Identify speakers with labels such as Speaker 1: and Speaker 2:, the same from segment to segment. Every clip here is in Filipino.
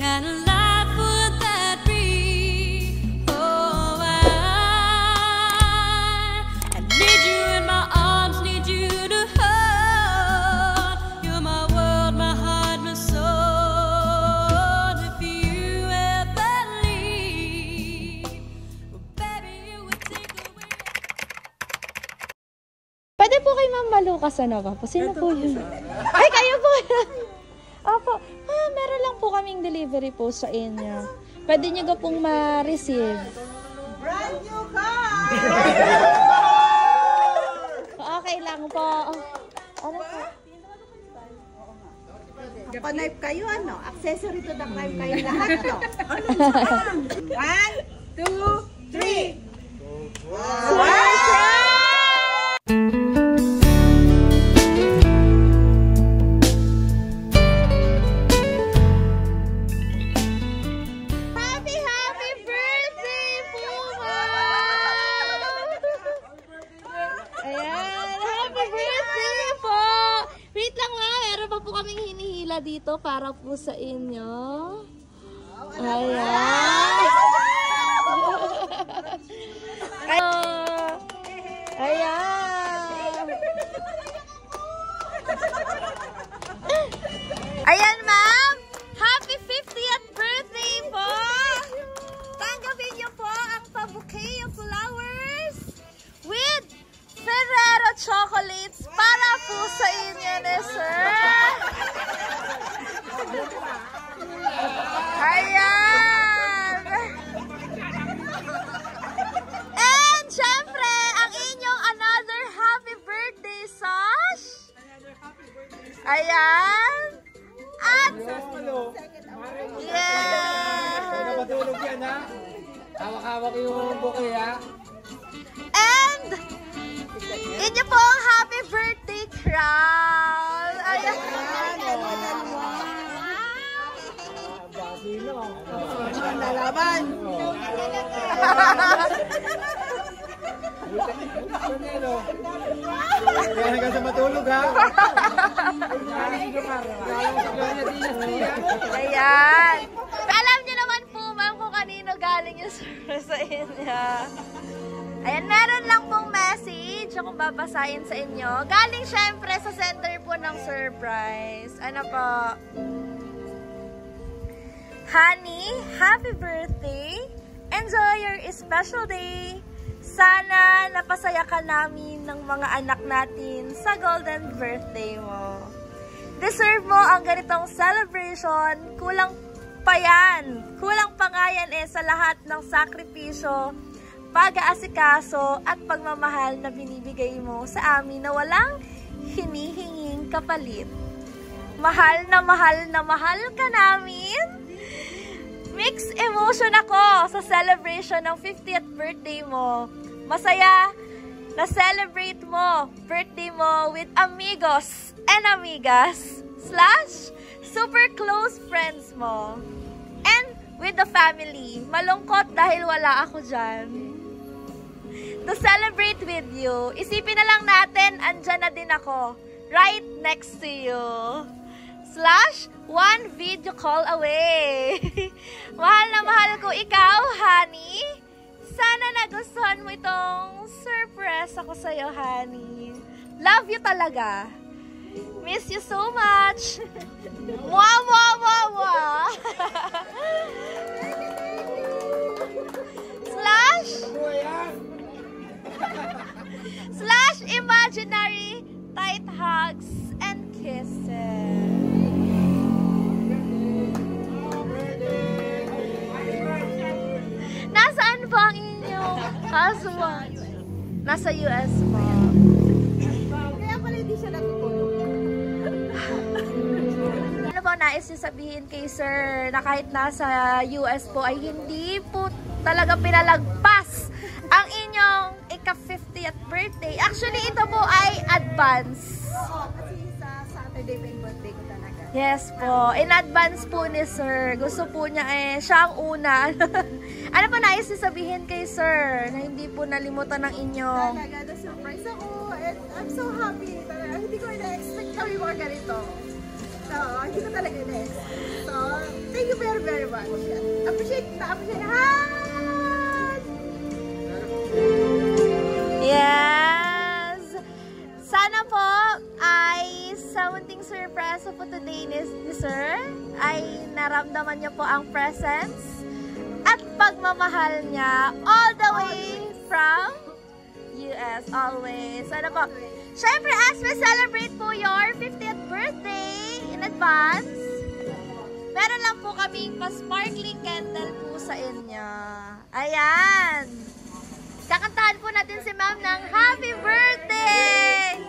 Speaker 1: kind of life would that be? Oh, I need you in my arms, need you to hold. You're my world, my heart, my soul. If you ever leave, well, baby, you would take away.
Speaker 2: Pwede po kay Ma'am Malukas ano ba? Sino po yun? Ay, kayo po! Opo. Meron lang po kaming delivery po sa inyo. Pwede nyo pong ma-receive.
Speaker 3: Brand new car!
Speaker 2: Okay lang po. Ano po?
Speaker 3: Pa-knife kayo, ano? Accessory to the knife kayo lahat, no? Anong saan? 1, 2, 3! Wow!
Speaker 2: Dito para po sa inyo. Ayan. Ayan. Ayan, ma'am. Happy 50th birthday po. Tanggapin niyo po ang pa-bouquet of flowers with Ferrero chocolates para po sa inyo ni sir. Ayan! And syempre, ang inyong another happy birthday, Sash! Ayan! At... Yeah!
Speaker 4: Matulog yan, ha? Hawak-hawak yung bouquet, ha?
Speaker 2: And... inyo po ang happy birthday crown! Ayan!
Speaker 3: Nalaban!
Speaker 4: Kaya hanggang sa matulog, ha?
Speaker 2: Ayan! Alam niyo naman po, ma'am, kung kanino galing yung surprise sa inyo. Ayan, meron lang pong message akong babasahin sa inyo. Galing syempre sa center po ng surprise. Ano po? Honey, happy birthday! Enjoy your special day! Sana napasaya ka namin ng mga anak natin sa golden birthday mo. Deserve mo ang ganitong celebration. Kulang pa yan. Kulang pa nga yan sa lahat ng sakripisyo, pag-aasikaso at pagmamahal na binibigay mo sa amin na walang hinihinging kapalit. Mahal na mahal na mahal ka namin. Mixed emotion ako sa celebration ng 50th birthday mo. Masaya na celebrate mo birthday mo with amigos and amigas / super close friends mo. And with the family. Malungkot dahil wala ako dyan. To celebrate with you, isipin na lang natin, andyan na din ako. Right next to you. / one video call away. Mahal na mahal ko ikaw, honey. Sana nagustuhan mo itong surprise ako sa'yo, honey. Love you talaga. Miss you so much. Mwah, mwah, mwah, mwah. / imaginary tight hugs and kisses. Nasaan po ang inyong husband? Nasa US po.
Speaker 3: Kaya pala hindi siya natutulog.
Speaker 2: Ano po nais niyo sabihin kay sir na kahit nasa US po ay hindi po talaga pinalagpas ang inyong ika-50th birthday? Actually, ito po ay advance.
Speaker 3: Oo, kasi sa Saturday pa yung birthday ko talaga.
Speaker 2: Yes po. In advance po ni sir. Gusto po niya siya ang una. Ano po nais niyo sabihin kay sir na hindi po nalimutan ng inyong...
Speaker 3: Talaga, na-surprise ako. And I'm so happy. Talaga, hindi ko na-expect kami mga ganito. So, hindi ko talaga next. So, thank you very, very much. Appreciate na.
Speaker 2: Yes! Sana po ay sa munting surpresa po today ni Sir ay naramdaman niyo po ang presence at pagmamahal niya all the way from US always. Sana po. Syempre, as we celebrate po your 50th birthday in advance, meron lang po kaming pa-sparkling candle po sa inyo. Ayan! Kakantahan po natin si Ma'am ng Happy Birthday!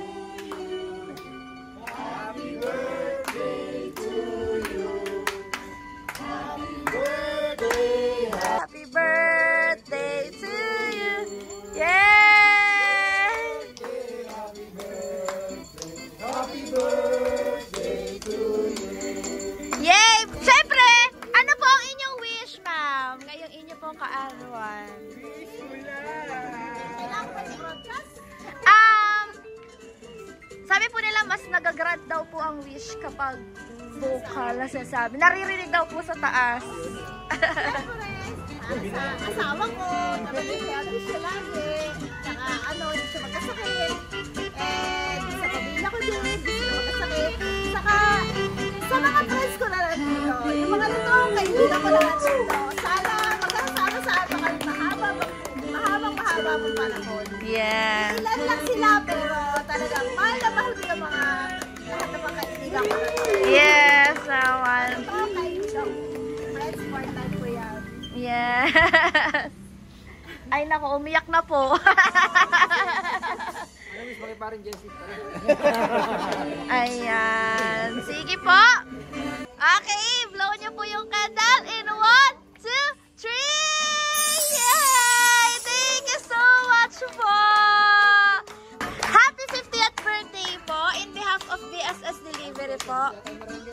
Speaker 5: Happy birthday to you. Happy birthday.
Speaker 2: Happy birthday to you! Yay!
Speaker 5: Happy birthday to you.
Speaker 2: Yay! Siyempre, ano po ang inyong wish, Ma'am? Ngayong inyo pong kaarawan. Sabi po nila mas nagagrant daw po ang wish kapag vocal na sinasabi. Naririnig daw po sa taas.
Speaker 3: Sa asawa ko, talagang siya lagi. Saka hindi siya magkasakit. And sa pamilya ko din, hindi sila magkasakit. Saka sa mga friends ko na lang dito, yung mga totoong kaibigan ko na lang dito, sana magkasama sa mga mahabang panahon.
Speaker 2: Yeah.
Speaker 3: Ilan lang sila, pero talagang mahal na mahal ko yung mga lahat ng mga kaibigan ko.
Speaker 2: Yes, naman.
Speaker 3: Friends, important ko yan.
Speaker 2: Yes. Ay, naku, umiyak na po.
Speaker 4: Ano, miss, bakit pa rin, Jessie?
Speaker 2: Ayan. Sige po. Okay, blow nyo po yung candle in 1, 2, 3! Yay! Thank you so much po! Happy 50th birthday po in behalf of BSS Delivery po.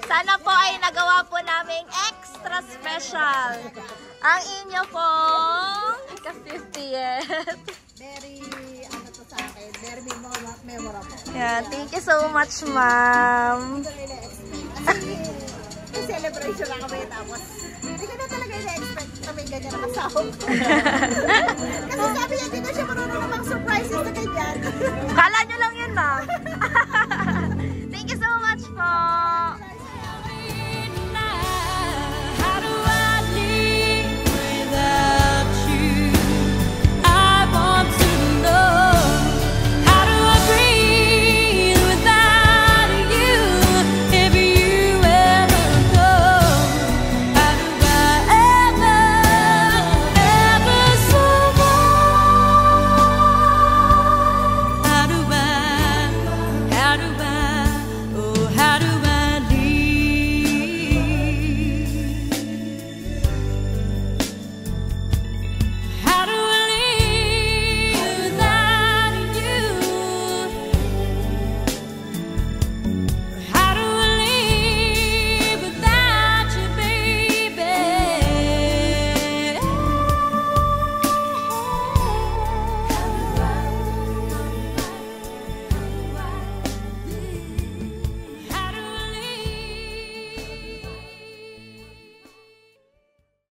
Speaker 2: Sana po ay nagawa po naming extra special ang inyo pong ika-50th.
Speaker 3: Very, to sa akin, very memorable.
Speaker 2: Yeah, thank you so much, ma'am.
Speaker 3: Kasi celebration lang kami tapos hindi ko na talaga ina-expect na may ganyan na kasahog. Kasi sabi niya, hindi na siya marunong namang surprises na ganyan.
Speaker 2: Kala nyo lang yun, ma'am.